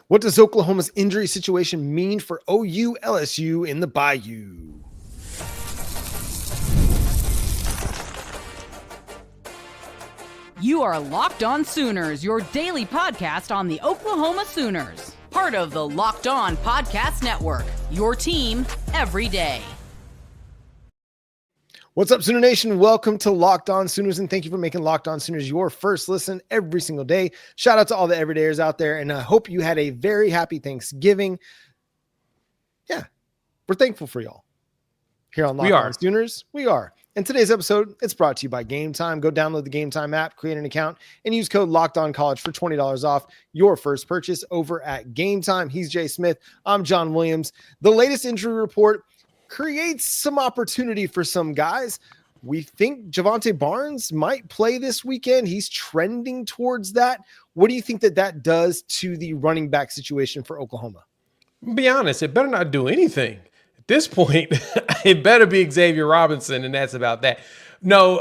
What does Oklahoma's injury situation mean for OU LSU in the Bayou? You are Locked On Sooners, your daily podcast on the Oklahoma Sooners. Part of the Locked On Podcast Network, your team every day. What's up, Sooner Nation? Welcome to Locked On Sooners, and thank you for making Locked On Sooners your first listen every single day. Shout out to all the everydayers out there, and I hope you had a very happy Thanksgiving. Yeah, we're thankful for y'all. Here on Locked On Sooners, we are. And today's episode, it's brought to you by Game Time. Go download the Game Time app, create an account, and use code LOCKEDONCollege for $20 off your first purchase over at Game Time. He's Jay Smith. I'm John Williams. The latest injury report creates some opportunity for some guys. We think Jovantae Barnes might play this weekend. He's trending towards that. What do you think that does to the running back situation for Oklahoma? Be honest, it better not do anything. At this point, it better be Xavier Robinson, and that's about that. No,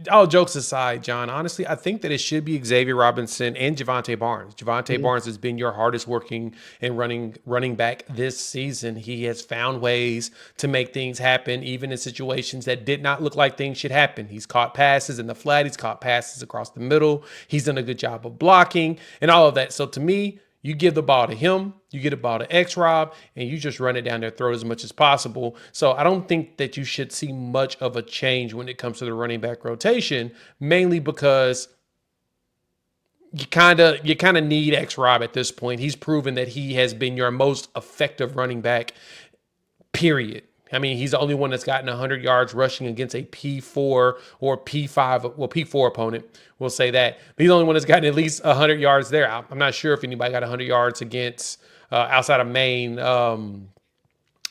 all jokes aside, John, honestly, I think that it should be Xavier Robinson and Jovantae Barnes. Jovantae Barnes has been your hardest working and running back this season. He has found ways to make things happen, even in situations that did not look like things should happen. He's caught passes in the flat. He's caught passes across the middle. He's done a good job of blocking and all of that. So to me, you give the ball to him, you get the ball to X-Rob, and you just run it down their throat as much as possible. So I don't think that you should see much of a change when it comes to the running back rotation, mainly because you kind of need X-Rob at this point. He's proven that he has been your most effective running back, period. I mean, he's the only one that's gotten 100 yards rushing against a P4 or P5, well, P4 opponent. We'll say that. But he's the only one that's gotten at least 100 yards there. I'm not sure if anybody got 100 yards against, outside of Maine,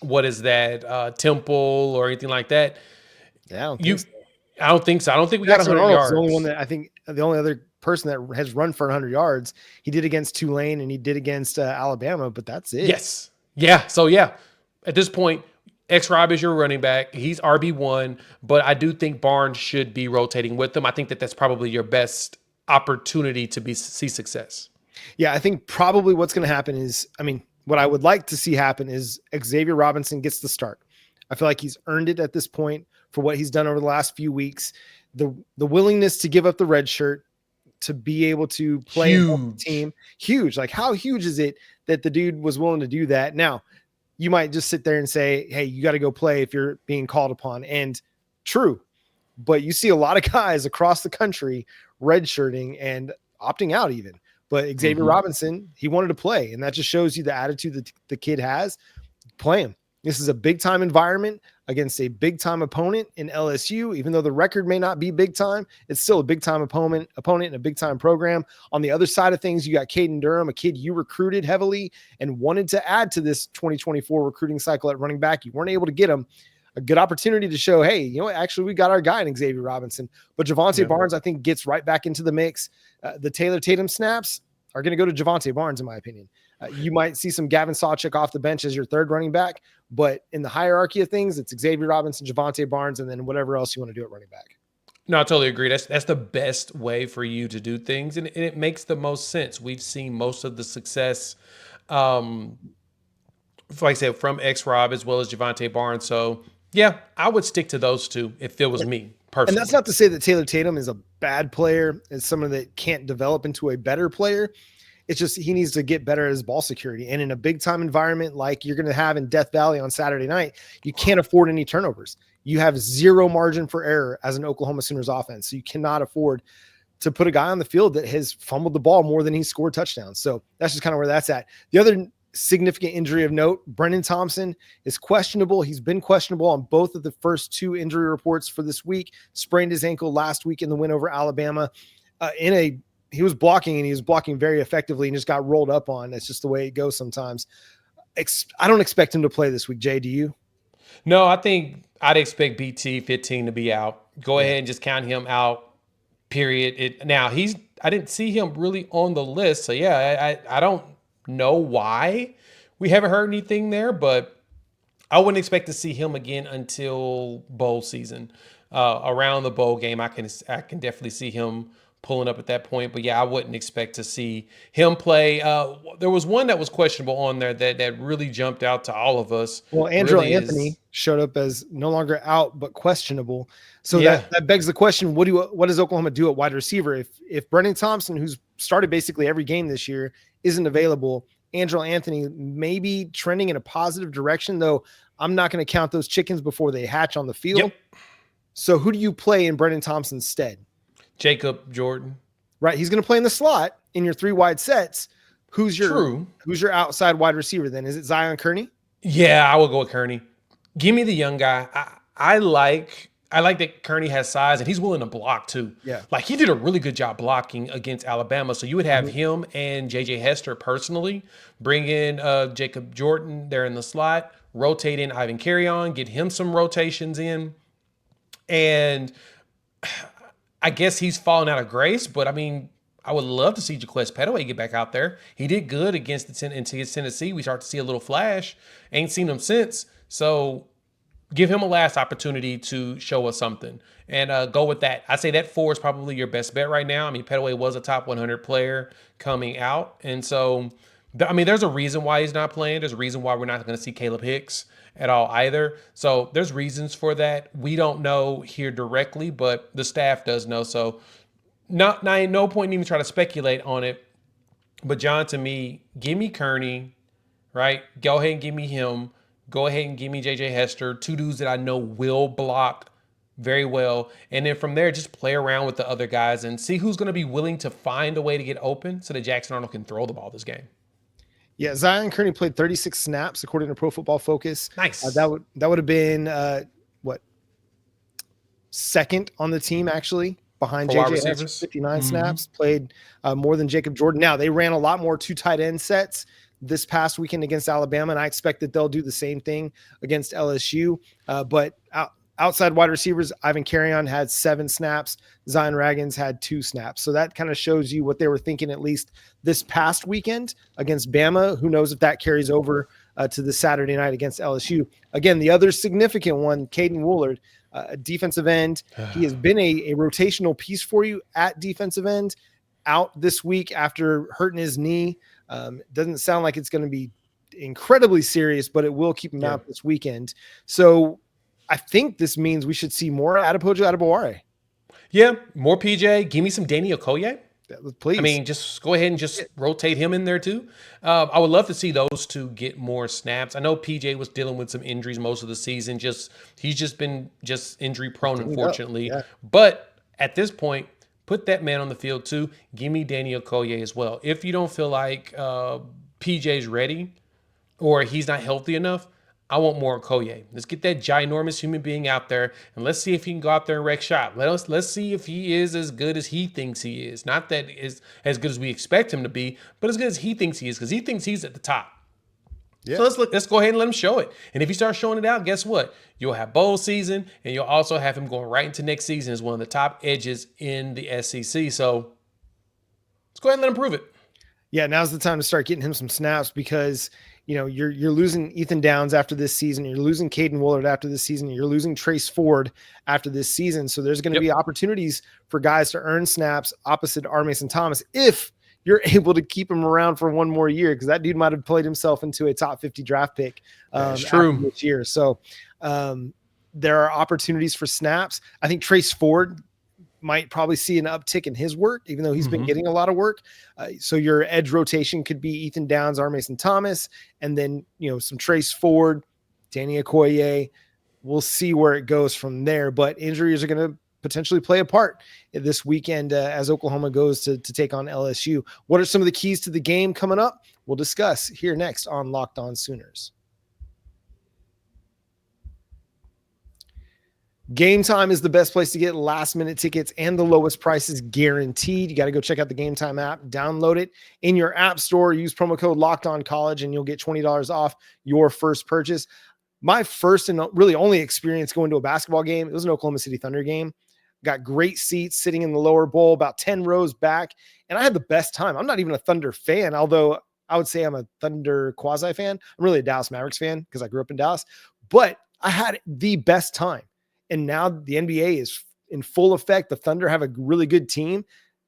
what is that, Temple or anything like that. Yeah, I don't think so. I don't think we got 100 yards. The only one that I think the only other person that has run for 100 yards, he did against Tulane and he did against Alabama, but that's it. Yes. Yeah. So, yeah, at this point, X-Rob is your running back. He's RB1, but I do think Barnes should be rotating with them. I think that that's probably your best opportunity to see success. Yeah, I think probably what's going to happen is, what I would like to see happen is Xavier Robinson gets the start. I feel like he's earned it at this point for what he's done over the last few weeks. The willingness to give up the red shirt, to be able to play on the team, huge. Like, how huge is it that the dude was willing to do that? Now, you might just sit there and say, hey, you got to go play if you're being called upon. And true, but you see a lot of guys across the country redshirting and opting out even. But Xavier Robinson, he wanted to play. And that just shows you the attitude that the kid has. Play him. This is a big-time environment against a big-time opponent in LSU. Even though the record may not be big-time, it's still a big-time opponent in a big-time program. On the other side of things, you got Caiden Durham, a kid you recruited heavily and wanted to add to this 2024 recruiting cycle at running back. You weren't able to get him. A good opportunity to show, hey, you know what, actually, we got our guy in Xavier Robinson. But Jovantae Barnes, I think, gets right back into the mix. The Taylor Tatum snaps are going to go to Jovantae Barnes, in my opinion. You might see some Gavin Sawchuk off the bench as your third running back, but in the hierarchy of things, it's Xavier Robinson, Jovantae Barnes, and then whatever else you want to do at running back. No, I totally agree. That's the best way for you to do things, and it makes the most sense. We've seen most of the success, like I said, from X-Rob as well as Jovantae Barnes. So, yeah, I would stick to those two if it was me personally. And that's not to say that Taylor Tatum is a bad player, is someone that can't develop into a better player. It's just he needs to get better at his ball security. And in a big-time environment like you're going to have in Death Valley on Saturday night, you can't afford any turnovers. You have zero margin for error as an Oklahoma Sooners offense. So you cannot afford to put a guy on the field that has fumbled the ball more than he's scored touchdowns. So that's just kind of where that's at. The other significant injury of note, Brennan Thompson is questionable. He's been questionable on both of the first two injury reports for this week. Sprained his ankle last week in the win over Alabama. He was blocking, and he was blocking very effectively and just got rolled up on. That's just the way it goes sometimes. I don't expect him to play this week. Jay, do you? No, I think I'd expect BT 15 to be out. Go ahead and just count him out, period. I didn't see him really on the list. So, yeah, I don't know why we haven't heard anything there, but I wouldn't expect to see him again until bowl season. Around the bowl game, I can definitely see him pulling up at that point. But yeah, I wouldn't expect to see him play. there was one that was questionable on there that really jumped out to all of us. Well, Andrew Really Anthony is, showed up as no longer out but questionable. So yeah. that begs the question: what does Oklahoma do at wide receiver if Brennan Thompson, who's started basically every game this year, isn't available? Andrew Anthony may be trending in a positive direction, though. I'm not going to count those chickens before they hatch on the field. Yep. So who do you play in Brennan Thompson's stead? Jacob Jordan. Right, he's going to play in the slot in your 3 wide sets. Who's your outside wide receiver then? Is it Zion Kearney? Yeah, I will go with Kearney. Give me the young guy. I like that Kearney has size and he's willing to block too. Yeah. Like he did a really good job blocking against Alabama. So you would have him and JJ Hester personally bring in Jacob Jordan there in the slot, rotate in Ivan Carrion, get him some rotations in. And I guess he's fallen out of grace, but I mean, I would love to see Jaquez Petaway get back out there. He did good against Tennessee. We start to see a little flash. Ain't seen him since. So give him a last opportunity to show us something and go with that. I say that 4 is probably your best bet right now. I mean, Petaway was a top 100 player coming out. And so, I mean, there's a reason why he's not playing. There's a reason why we're not going to see Caleb Hicks at all either. So there's reasons for that. We don't know here directly, but the staff does know. So no point in even trying to speculate on it. But John, to me, give me Kearney, right? Go ahead and give me him. Go ahead and give me JJ Hester, 2 dudes that I know will block very well. And then from there, just play around with the other guys and see who's going to be willing to find a way to get open so that Jackson Arnold can throw the ball this game. Yeah, Zion Kearney played 36 snaps according to Pro Football Focus. Nice. That would have been second on the team actually behind For wide JJ receivers. Hester, 59 snaps, played more than Jacob Jordan. Now they ran a lot more 2 tight end sets this past weekend against Alabama, and I expect that they'll do the same thing against LSU. But outside wide receivers, Ivan Carrion had 7 snaps. Zion Raggins had 2 snaps. So that kind of shows you what they were thinking, at least this past weekend against Bama. Who knows if that carries over to the Saturday night against LSU. Again, the other significant one, Caiden Woullard, a defensive end. He has been a rotational piece for you at defensive end, out this week after hurting his knee. Doesn't sound like it's going to be incredibly serious, but it will keep him out this weekend. So I think this means we should see more Adepoju Adebaware. Yeah, more PJ. Give me some Danny Okoye. Please. I mean, just go ahead and just rotate him in there too. I would love to see those 2 get more snaps. I know PJ was dealing with some injuries most of the season. He's just been injury prone, unfortunately. Yeah. But at this point, put that man on the field too. Give me Danny Okoye as well. If you don't feel like PJ's ready or he's not healthy enough, I want more Okoye. Let's get that ginormous human being out there and let's see if he can go out there and wreck shop. Let's see if he is as good as he thinks he is. Not that is as good as we expect him to be, but as good as he thinks he is, because he thinks he's at the top. Yeah. So let's go ahead and let him show it. And if he starts showing it out, guess what? You'll have bowl season, and you'll also have him going right into next season as one of the top edges in the SEC. So let's go ahead and let him prove it. Yeah, now's the time to start getting him some snaps because you're losing Ethan Downs after this season. You're losing Caiden Woullard after this season. You're losing Trace Ford after this season. So there's going to be opportunities for guys to earn snaps opposite R. Mason Thomas if you're able to keep him around for one more year, because that dude might have played himself into a top 50 draft pick true. this year. So there are opportunities for snaps. I think Trace Ford might probably see an uptick in his work, even though he's been getting a lot of work. So your edge rotation could be Ethan Downs, R. Mason Thomas, and then, some Trace Ford, Danny Okoye. We'll see where it goes from there, but injuries are going to potentially play a part this weekend as Oklahoma goes to take on LSU. What are some of the keys to the game coming up? We'll discuss here next on Locked On Sooners. Game Time is the best place to get last-minute tickets and the lowest prices guaranteed. You got to go check out the Game Time app, download it in your app store, use promo code LOCKEDONCollege, and you'll get $20 off your first purchase. My first and really only experience going to a basketball game, it was an Oklahoma City Thunder game. Got great seats sitting in the lower bowl, about 10 rows back, and I had the best time. I'm not even a Thunder fan, although I would say I'm a Thunder quasi fan. I'm really a Dallas Mavericks fan because I grew up in Dallas, but I had the best time. And now the NBA is in full effect. The Thunder have a really good team.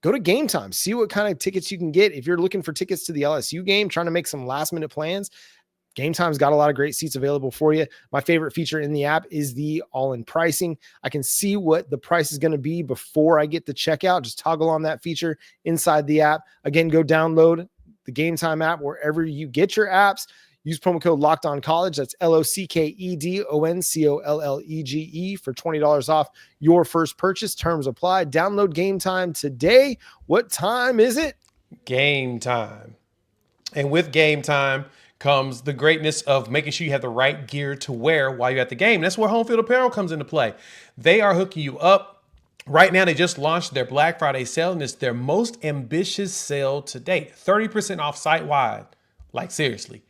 go to Game Time, see what kind of tickets you can get. If you're looking for tickets to the LSU game, trying to make some last minute plans, Game Time's got a lot of great seats available for you. My favorite feature in the app is the all-in pricing. I can see what the price is going to be before I get to checkout. Just toggle on that feature inside the app. Again, go download the Game Time app wherever you get your apps. Use promo code LOCKEDONCollege. That's LOCKEDONCOLLEGE for $20 off your first purchase. Terms apply. Download Game Time today. What time is it? Game time. And with Game Time comes the greatness of making sure you have the right gear to wear while you're at the game. That's where Home Field Apparel comes into play. They are hooking you up. Right now, they just launched their Black Friday sale, and it's their most ambitious sale to date. 30% off site-wide. Like, seriously,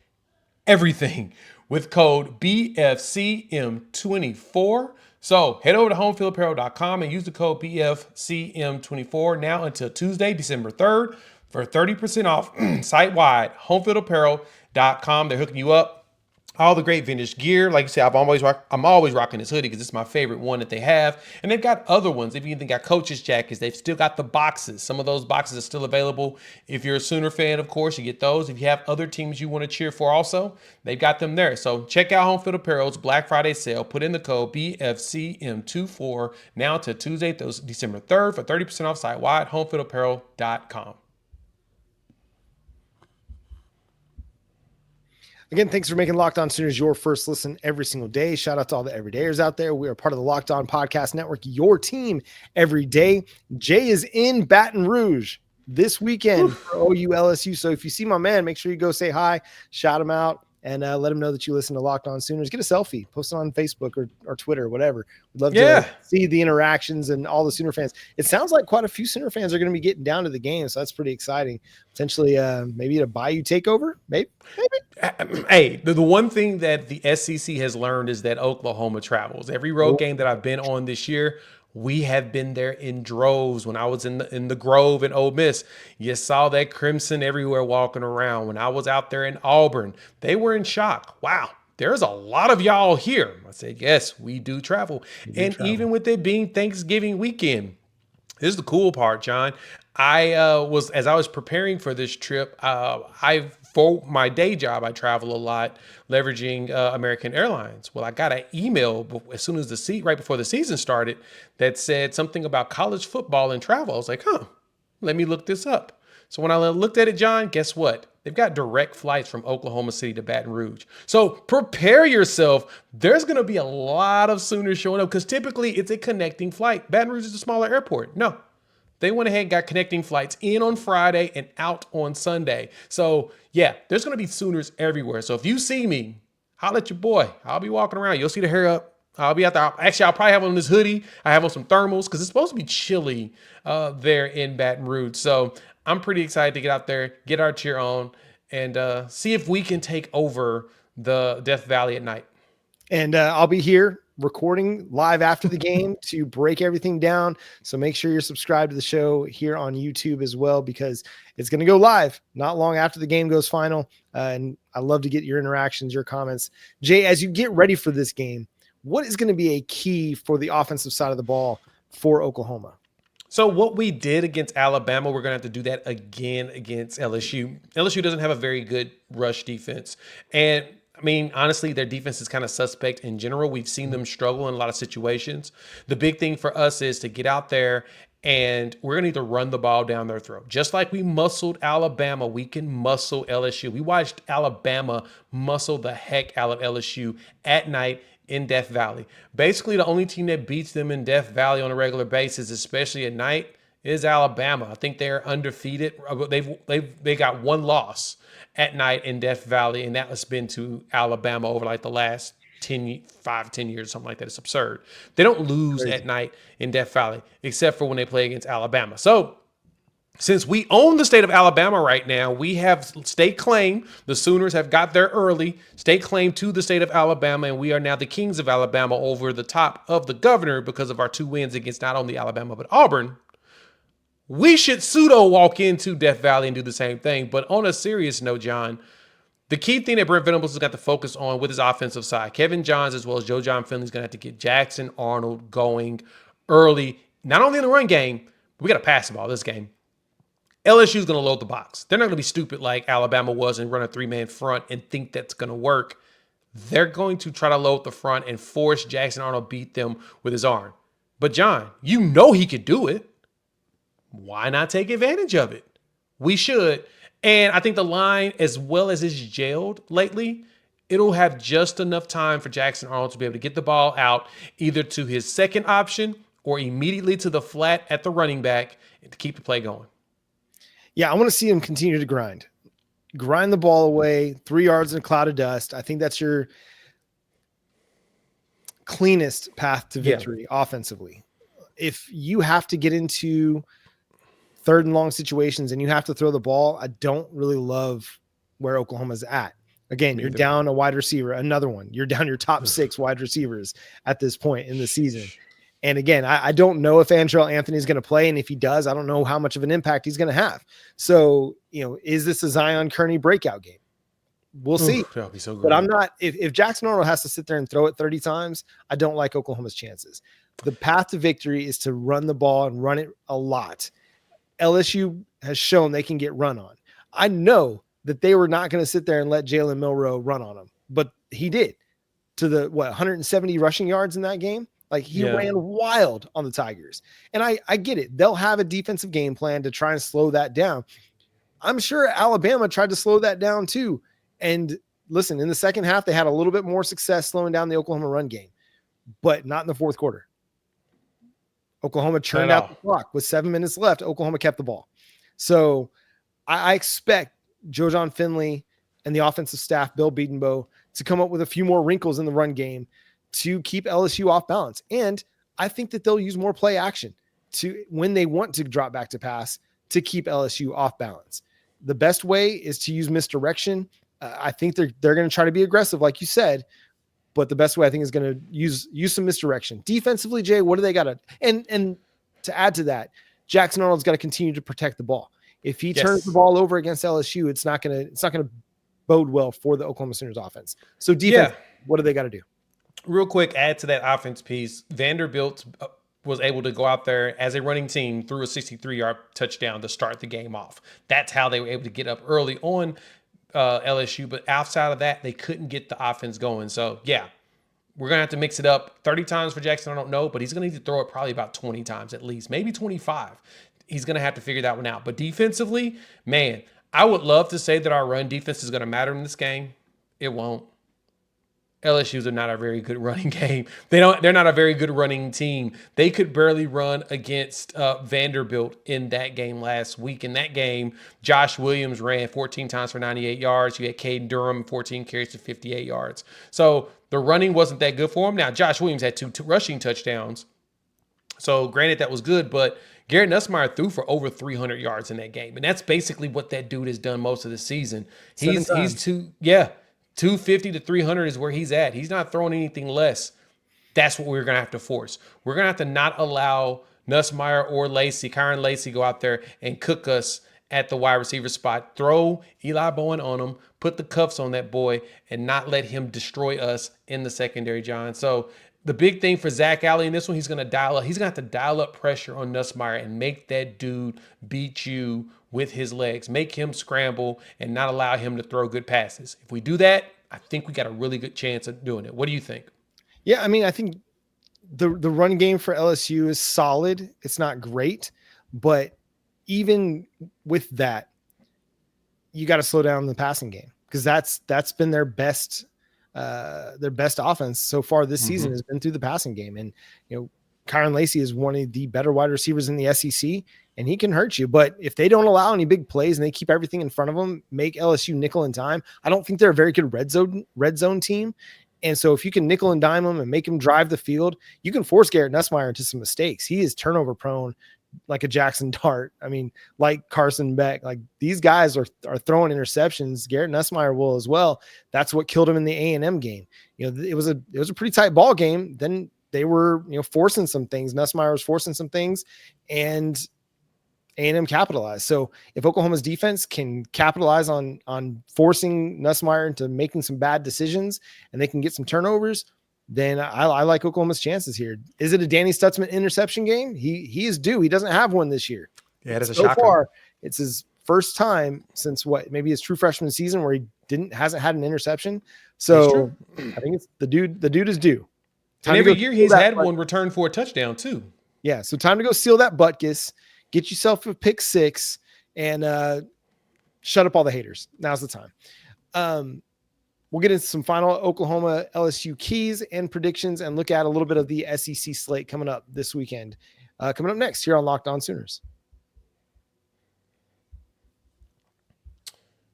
everything with code BFCM24. So head over to homefieldapparel.com and use the code BFCM24 now until Tuesday, December 3rd for 30% off site-wide. Homefieldapparel.com. They're hooking you up. All the great vintage gear. Like you said, I'm always rocking this hoodie because it's my favorite one that they have. And they've got other ones. They've even got coaches jackets. They've still got the boxes. Some of those boxes are still available. If you're a Sooner fan, of course, you get those. If you have other teams you want to cheer for also, they've got them there. So check out Home Field Apparel's Black Friday sale. Put in the code BFCM24 now to Tuesday, December 3rd for 30% off site-wide, homefieldapparel.com. Again, thanks for making Locked On Sooners your first listen every single day. Shout out to all the everydayers out there. We are part of the Locked On Podcast Network, your team every day. Jay is in Baton Rouge this weekend for OU LSU. So if you see my man, make sure you go say hi, shout him out, and let him know that you listen to Locked On Sooners. Get a selfie, post it on Facebook or Twitter, or whatever. We'd love to see the interactions and all the Sooner fans. It sounds like quite a few Sooner fans are going to be getting down to the game, so that's pretty exciting. Potentially, maybe a Bayou takeover, maybe. Hey, the one thing that the SEC has learned is that Oklahoma travels. Every road game that I've been on this year, we have been there in droves. When I was in the Grove in Ole Miss, you saw that crimson everywhere walking around. When I was out there in Auburn, they were in shock. Wow, there's a lot of y'all here. I said, yes, we do travel. Even with it being Thanksgiving weekend, this is the cool part, John. As I was preparing for this trip, for my day job, I travel a lot, leveraging American Airlines. Well, I got an email as soon as right before the season started that said something about college football and travel. I was like, let me look this up. So when I looked at it, John, guess what? They've got direct flights from Oklahoma City to Baton Rouge. So prepare yourself. There's going to be a lot of Sooners showing up because typically it's a connecting flight. Baton Rouge is a smaller airport. No. They went ahead and got connecting flights in on Friday and out on Sunday. So, yeah, there's going to be Sooners everywhere. So if you see me, holla at your boy. I'll be walking around. You'll see the hair up. I'll be out there. Actually, I'll probably have on this hoodie. I have on some thermals because it's supposed to be chilly there in Baton Rouge. So I'm pretty excited to get out there, get our cheer on, and see if we can take over the Death Valley at night. And I'll be here recording live after the game to break everything down. So make sure you're subscribed to the show here on YouTube as well, because it's going to go live not long after the game goes final. And I love to get your interactions, your comments. Jay, as you get ready for this game, what is going to be a key for the offensive side of the ball for Oklahoma? So what we did against Alabama, we're going to have to do that again against LSU. LSU doesn't have a very good rush defense. And I mean, honestly, their defense is kind of suspect in general. We've seen them struggle in a lot of situations. The big thing for us is to get out there and we're going to need to run the ball down their throat. Just like we muscled Alabama, we can muscle LSU. We watched Alabama muscle the heck out of LSU at night in Death Valley. Basically, the only team that beats them in Death Valley on a regular basis, especially at night, is Alabama. I think they're undefeated. They got one loss at night in Death Valley, and that has been to Alabama over like the last 10 years, something like that. It's absurd. They don't lose at night in Death Valley, except for when they play against Alabama. So since we own the state of Alabama right now, we have state claim. The Sooners have got there early, state claim to the state of Alabama, and we are now the kings of Alabama over the top of the governor because of our 2 wins against not only Alabama, but Auburn. We should pseudo walk into Death Valley and do the same thing. But on a serious note, John, the key thing that Brent Venables has got to focus on with his offensive side, Kevin Johns as well as Joe John Finley is going to have to get Jackson Arnold going early, not only in the run game, but we got to pass the ball this game. LSU's going to load the box. They're not going to be stupid like Alabama was and run a 3-man front and think that's going to work. They're going to try to load the front and force Jackson Arnold beat them with his arm. But John, you know he could do it. Why not take advantage of it? We should. And I think the line, as well as it's jailed lately, it'll have just enough time for Jackson Arnold to be able to get the ball out either to his second option or immediately to the flat at the running back to keep the play going. Yeah, I want to see him continue to grind the ball away, 3 yards in a cloud of dust. I think that's your cleanest path to victory offensively. If you have to get into 3rd and long situations and you have to throw the ball, I don't really love where Oklahoma's at. Again, you're down a wide receiver, another one. You're down your top 6 wide receivers at this point in the season. And again, I don't know if Andrell Anthony is going to play. And if he does, I don't know how much of an impact he's going to have. So, is this a Zion Kearney breakout game? We'll see. That'll be so good. But I'm not, if Jackson Arnold has to sit there and throw it 30 times, I don't like Oklahoma's chances. The path to victory is to run the ball and run it a lot. LSU has shown they can get run on. I know that they were not going to sit there and let Jalen Milroe run on him, but he did to the 170 rushing yards in that game. Like he ran wild on the Tigers. And I get it. They'll have a defensive game plan to try and slow that down. I'm sure Alabama tried to slow that down too. And listen, in the second half, they had a little bit more success slowing down the Oklahoma run game, but not in the fourth quarter. Oklahoma churned out the clock with 7 minutes left. Oklahoma kept the ball. So I expect Jojon Finley and the offensive staff, Bill Bedenbaugh, to come up with a few more wrinkles in the run game to keep LSU off balance. And I think that they'll use more play action to when they want to drop back to pass to keep LSU off balance. The best way is to use misdirection. I think they're going to try to be aggressive, like you said, but the best way I think is going to use some misdirection. Defensively, Jay, what do they got to and to add to that, Jackson Arnold's got to continue to protect the ball. If he turns the ball over against LSU, it's not going to bode well for the Oklahoma Sooners offense. So defense, what do they got to do? Real quick, add to that offense piece. Vanderbilt was able to go out there as a running team through a 63-yard touchdown to start the game off. That's how they were able to get up early on LSU. But outside of that, they couldn't get the offense going. So, we're going to have to mix it up 30 times for Jackson. I don't know, but he's going to need to throw it probably about 20 times at least, maybe 25. He's going to have to figure that one out. But defensively, man, I would love to say that our run defense is going to matter in this game. It won't. LSU's are not a very good running game. They're not a very good running team. They could barely run against Vanderbilt in that game last week. In that game, Josh Williams ran 14 times for 98 yards. You had Caden Durham, 14 carries for 58 yards. So the running wasn't that good for him. Now, Josh Williams had two rushing touchdowns. So granted, that was good, but Garrett Nussmeier threw for over 300 yards in that game. And that's basically what that dude has done most of the season. He's 250 to 300 is where he's at. He's not throwing anything less. That's what we're going to have to force. We're going to have to not allow Nussmeier or Kyron Lacey go out there and cook us at the wide receiver spot. Throw Eli Bowen on him, put the cuffs on that boy, and not let him destroy us in the secondary, John. So the big thing for Zach Alley in this one, he's going to have to dial up pressure on Nussmeier and make that dude beat you with his legs. Make him scramble and not allow him to throw good passes. If we do that, I think we got a really good chance of doing it. What do you think? Yeah, I mean, I think the run game for LSU is solid. It's not great, but even with that, you got to slow down the passing game because that's been their best offense so far this season has been through the passing game. And Kyron Lacey is one of the better wide receivers in the SEC, and he can hurt you. But if they don't allow any big plays and they keep everything in front of them, make LSU nickel and dime, I don't think they're a very good red zone team. And so if you can nickel and dime them and make them drive the field, you can force Garrett Nussmeier into some mistakes. He is turnover prone like a Jackson Dart. I mean, like Carson Beck, like these guys are throwing interceptions. Garrett Nussmeier will as well. That's what killed him in the A&M game. It was a pretty tight ball game. Then they were, forcing some things. Nussmeier was forcing some things, and A&M capitalized. So if Oklahoma's defense can capitalize on forcing Nussmeier into making some bad decisions and they can get some turnovers, then I like Oklahoma's chances here. Is it a Danny Stutzman interception game? He is due. He doesn't have one this year. Yeah, it is a so shocker. far, It's his first time since maybe his true freshman season where he hasn't had an interception. So I think it's the dude is due. And every year he's had one return for a touchdown too. Yeah. So time to go seal that butkus, get yourself a pick 6 and shut up all the haters. Now's the time. We'll get into some final Oklahoma LSU keys and predictions and look at a little bit of the SEC slate coming up this weekend. Coming up next here on Locked On Sooners.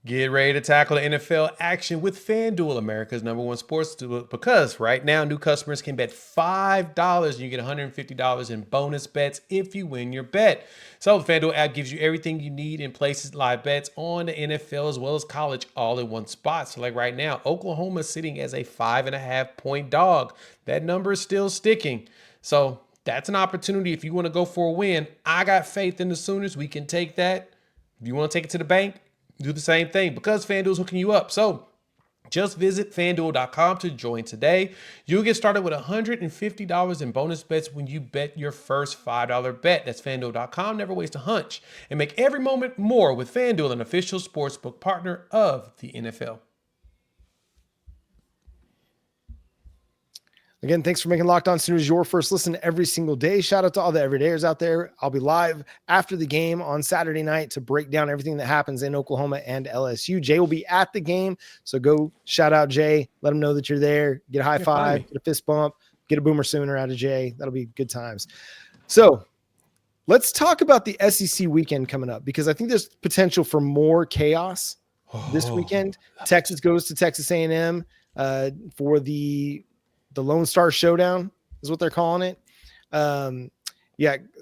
Get ready to tackle the NFL action with FanDuel, America's #1 sports book, because right now new customers can bet $5 and you get $150 in bonus bets if you win your bet. So the FanDuel app gives you everything you need in places live bets on the NFL as well as college all in one spot. So like right now, Oklahoma is sitting as a 5.5 point dog. That number is still sticking. So that's an opportunity if you want to go for a win. I got faith in the Sooners. We can take that. If you want to take it to the bank, do the same thing because FanDuel's hooking you up. So just visit FanDuel.com to join today. You'll get started with $150 in bonus bets when you bet your first $5 bet. That's FanDuel.com. Never waste a hunch. And make every moment more with FanDuel, an official sportsbook partner of the NFL. Again, thanks for making Locked On Sooners your first listen every single day. Shout out to all the everydayers out there. I'll be live after the game on Saturday night to break down everything that happens in Oklahoma and LSU. Jay will be at the game, so go shout out Jay. Let him know that you're there. Get a high five, get a fist bump, get a Boomer Sooner out of Jay. That'll be good times. So let's talk about the SEC weekend coming up because I think there's potential for more chaos this weekend. Texas goes to Texas A&M for the Lone Star Showdown is what they're calling it.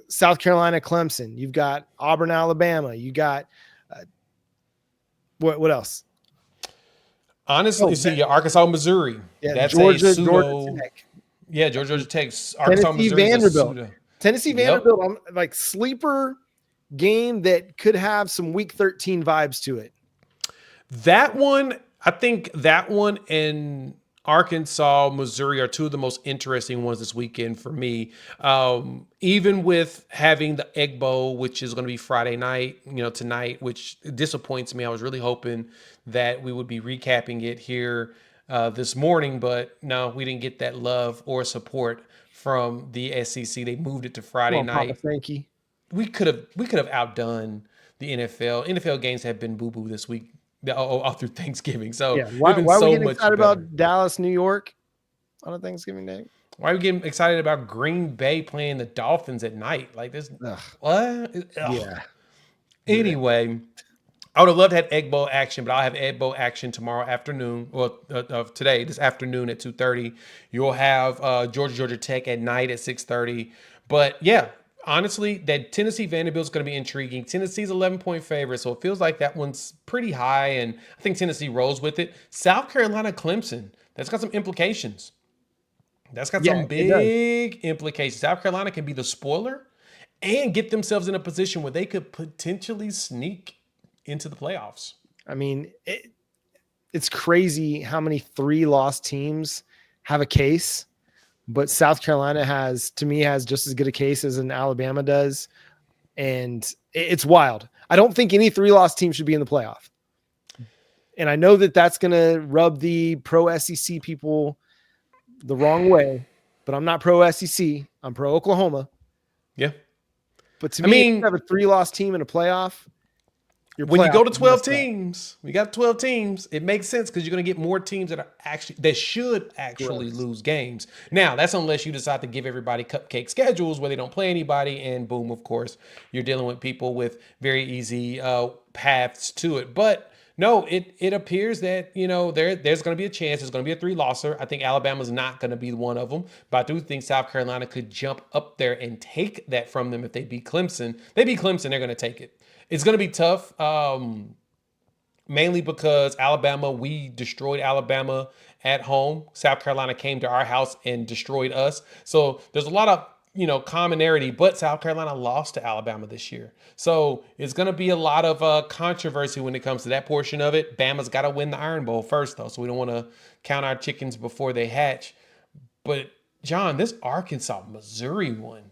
South Carolina, Clemson. You've got Auburn, Alabama. You got what else? Honestly, Arkansas, Missouri. Yeah, that's Georgia, a pseudo. Georgia Tech. Yeah, Georgia Tech. Arkansas, Missouri. Tennessee, Vanderbilt. Like sleeper game that could have some Week 13 vibes to it. That one, I think that one and Arkansas, Missouri are two of the most interesting ones this weekend for me. Even with having the Egg Bowl, which is going to be Friday night, tonight, which disappoints me. I was really hoping that we would be recapping it here this morning, but no, we didn't get that love or support from the SEC. They moved it to Friday night. Papa Frankie. We could have outdone the NFL. NFL games have been boo-boo this week. All through Thanksgiving. So why are we getting excited about Dallas, New York on a Thanksgiving day? Why are we getting excited about Green Bay playing the Dolphins at night? Like this, what? Yeah. Anyway, I would have loved to have Egg Bowl action, but I'll have Egg Bowl action tomorrow afternoon, of today, this afternoon at 2:30. You'll have Georgia Tech at night at 6:30. But yeah, honestly, that Tennessee Vanderbilt is going to be intriguing. Tennessee's 11-point favorite, so it feels like that one's pretty high, and I think Tennessee rolls with it. South Carolina Clemson, that's got some implications. That's got some big implications. South Carolina can be the spoiler and get themselves in a position where they could potentially sneak into the playoffs. I mean, it's crazy how many 3-loss teams have a case. But South Carolina has just as good a case as an Alabama does. And it's wild. I don't think any 3-loss team should be in the playoff. And I know that that's going to rub the pro SEC people the wrong way, but I'm not pro SEC. I'm pro Oklahoma. Yeah. But to me, if you have a 3-loss team in a playoff, when you go to 12 teams, we got 12 teams. It makes sense because you're going to get more teams that should actually lose games. Now, that's unless you decide to give everybody cupcake schedules where they don't play anybody, and boom, of course, you're dealing with people with very easy paths to it. But no, it appears that there's going to be a chance. There's going to be a 3-losser. I think Alabama's not going to be one of them, but I do think South Carolina could jump up there and take that from them if they beat Clemson. They beat Clemson, they're going to take it. It's going to be tough, mainly because we destroyed Alabama at home. South Carolina came to our house and destroyed us. So there's a lot of, commonality, but South Carolina lost to Alabama this year. So it's going to be a lot of controversy when it comes to that portion of it. Bama's got to win the Iron Bowl first, though, so we don't want to count our chickens before they hatch. But, John, this Arkansas-Missouri one,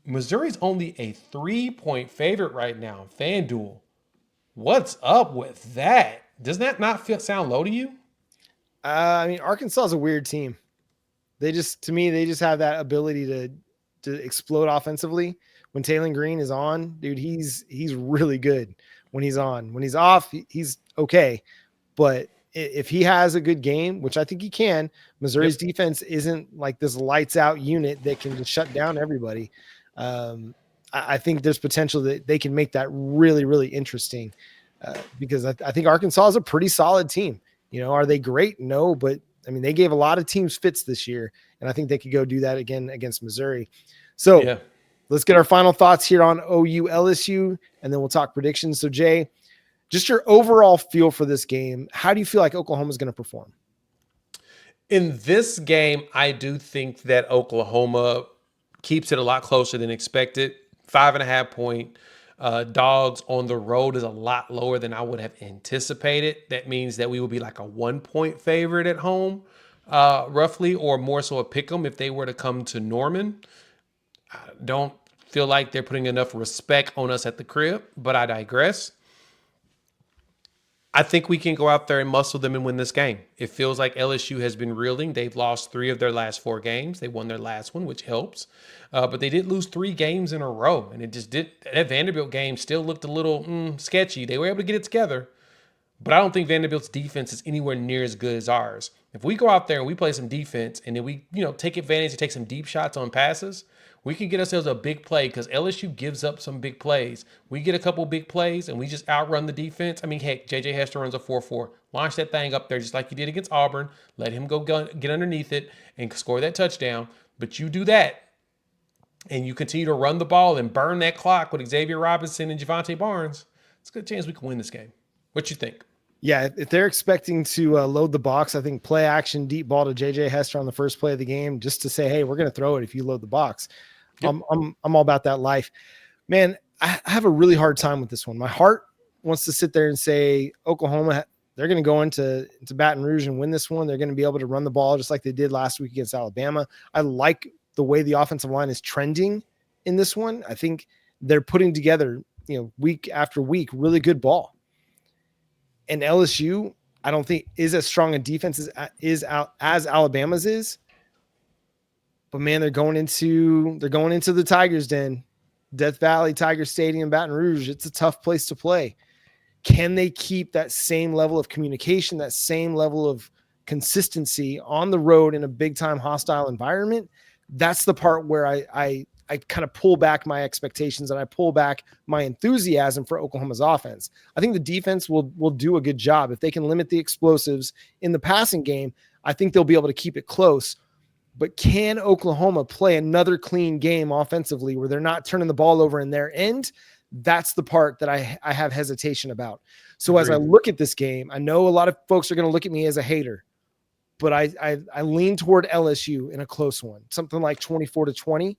Missouri's only a 3-point favorite right now. FanDuel. What's up with that? Does that not sound low to you? I mean, Arkansas is a weird team. To me, they just have that ability to explode offensively. When Taylor Green is on, dude, he's really good when he's on. When he's off, he's okay. But if he has a good game, which I think he can, Missouri's defense isn't like this lights out unit that can just shut down everybody. I think there's potential that they can make that really, really interesting because I think Arkansas is a pretty solid team. Are they great? No, but I mean, they gave a lot of teams fits this year, and I think they could go do that again against Missouri. So let's get our final thoughts here on OU LSU, and then we'll talk predictions. So Jay, just your overall feel for this game. How do you feel like Oklahoma is going to perform? In this game, I do think that Oklahoma keeps it a lot closer than expected. 5.5 point dogs on the road is a lot lower than I would have anticipated. That means that we will be like a 1 point favorite at home, roughly, or more so a pick 'em if they were to come to Norman. I don't feel like they're putting enough respect on us at the crib, but I digress. I think we can go out there and muscle them and win this game. It feels like LSU has been reeling. They've lost 3 of their last 4 games. They won their last one, which helps. But they did lose 3 games in a row. And that Vanderbilt game still looked a little sketchy. They were able to get it together. But I don't think Vanderbilt's defense is anywhere near as good as ours. If we go out there and we play some defense and then we, take advantage and take some deep shots on passes, we can get ourselves a big play because LSU gives up some big plays. We get a couple big plays and we just outrun the defense. I mean, heck, J.J. Hester runs a 4-4. Launch that thing up there just like you did against Auburn. Let him go get underneath it and score that touchdown. But you do that and you continue to run the ball and burn that clock with Xavier Robinson and Jovantae Barnes, it's a good chance we can win this game. What you think? Yeah, if they're expecting to load the box, I think play action, deep ball to J.J. Hester on the first play of the game just to say, hey, we're going to throw it if you load the box. Yep. I'm all about that life, man. I have a really hard time with this one. My heart wants to sit there and say Oklahoma, they're going to go into Baton Rouge and win this one. They're going to be able to run the ball just like they did last week against Alabama. I like the way the offensive line is trending in this one. I think they're putting together, week after week, really good ball. And LSU, I don't think is as strong a defense as Alabama's is. But man, they're going into the Tigers' den, Death Valley, Tiger Stadium, Baton Rouge. It's a tough place to play. Can they keep that same level of communication, that same level of consistency on the road in a big time hostile environment? That's the part where I kind of pull back my expectations and I pull back my enthusiasm for Oklahoma's offense. I think the defense will do a good job. If they can limit the explosives in the passing game, I think they'll be able to keep it close. But can Oklahoma play another clean game offensively where they're not turning the ball over in their end? That's the part that I have hesitation about. So as I look at this game, I know a lot of folks are going to look at me as a hater, but I lean toward LSU in a close one, something like 24-20,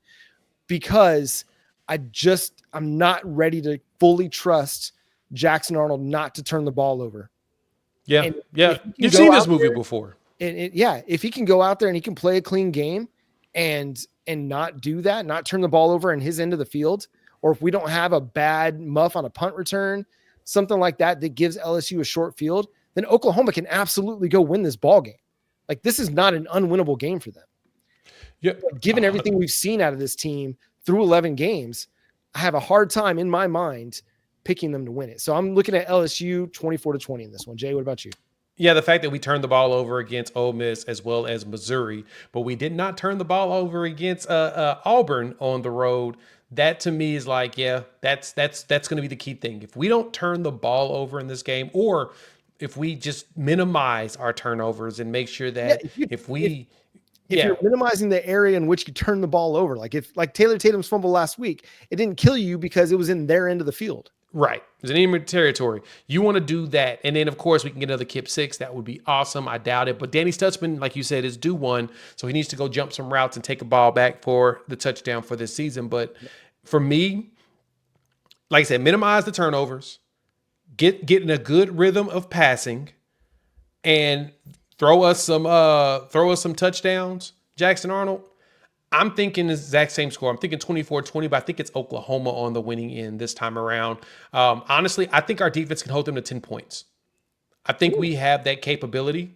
because I'm not ready to fully trust Jackson Arnold not to turn the ball over. Yeah. You've seen this movie before. If he can go out there and he can play a clean game and not do that, not turn the ball over in his end of the field, or if we don't have a bad muff on a punt return, something like that gives LSU a short field, then Oklahoma can absolutely go win this ball game. Like, this is not an unwinnable game for them. Yeah. Given everything we've seen out of this team through 11 games, I have a hard time in my mind picking them to win it. So I'm looking at LSU 24-20 in this one. Jay, what about you? Yeah, the fact that we turned the ball over against Ole Miss as well as Missouri, but we did not turn the ball over against Auburn on the road. That to me is like, that's going to be the key thing. If we don't turn the ball over in this game, or if we just minimize our turnovers and make sure that if you're minimizing the area in which you turn the ball over, like Taylor Tatum's fumble last week, it didn't kill you because it was in their end of the field. Right. It's an enemy territory. You want to do that. And then, of course, we can get another Kip 6. That would be awesome. I doubt it. But Danny Stutzman, like you said, is due one. So he needs to go jump some routes and take a ball back for the touchdown for this season. But for me, like I said, minimize the turnovers, get in a good rhythm of passing, and throw us some touchdowns. Jackson Arnold, I'm thinking the exact same score. I'm thinking 24-20, but I think it's Oklahoma on the winning end this time around. Honestly, I think our defense can hold them to 10 points. I think we have that capability.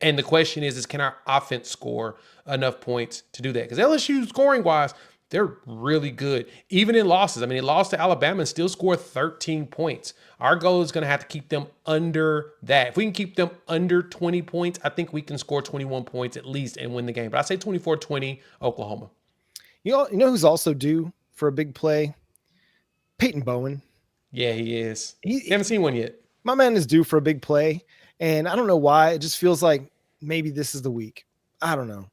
And the question is can our offense score enough points to do that? Because LSU scoring wise, they're really good. Even in losses. I mean, they lost to Alabama and still scored 13 points. Our goal is going to have to keep them under that. If we can keep them under 20 points, I think we can score 21 points at least and win the game. But I say 24-20 Oklahoma. You know who's also due for a big play? Peyton Bowen. Yeah, he is. You haven't seen one yet. My man is due for a big play. And I don't know why. It just feels like maybe this is the week. I don't know.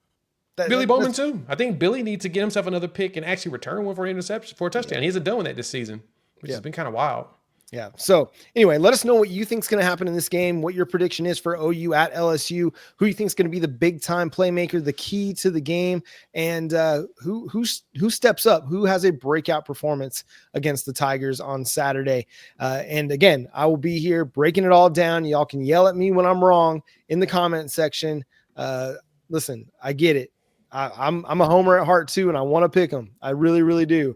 Billy Bowman too. I think Billy needs to get himself another pick and actually return one for interception for a touchdown. He hasn't done that this season, which has been kind of wild. Yeah. So anyway, let us know what you think is going to happen in this game, what your prediction is for OU at LSU, who you think is going to be the big time playmaker, the key to the game, and who steps up, who has a breakout performance against the Tigers on Saturday. And again, I will be here breaking it all down. Y'all can yell at me when I'm wrong in the comment section. Listen, I get it. I'm a homer at heart too, and I want to pick them. I really, really do.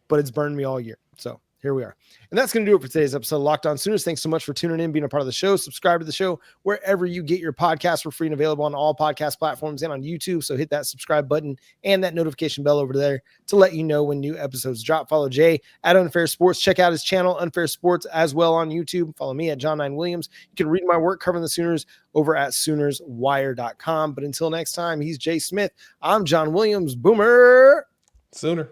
But it's burned me all year. So here we are. And that's going to do it for today's episode of Locked On Sooners. Thanks so much for tuning in, being a part of the show. Subscribe to the show wherever you get your podcasts. We're free and available on all podcast platforms and on YouTube. So hit that subscribe button and that notification bell over there to let you know when new episodes drop. Follow Jay at Unfair Sports. Check out his channel, Unfair Sports, as well on YouTube. Follow me at John 9 Williams. You can read my work covering the Sooners over at SoonersWire.com. But until next time, he's Jay Smith. I'm John Williams. Boomer. Sooner.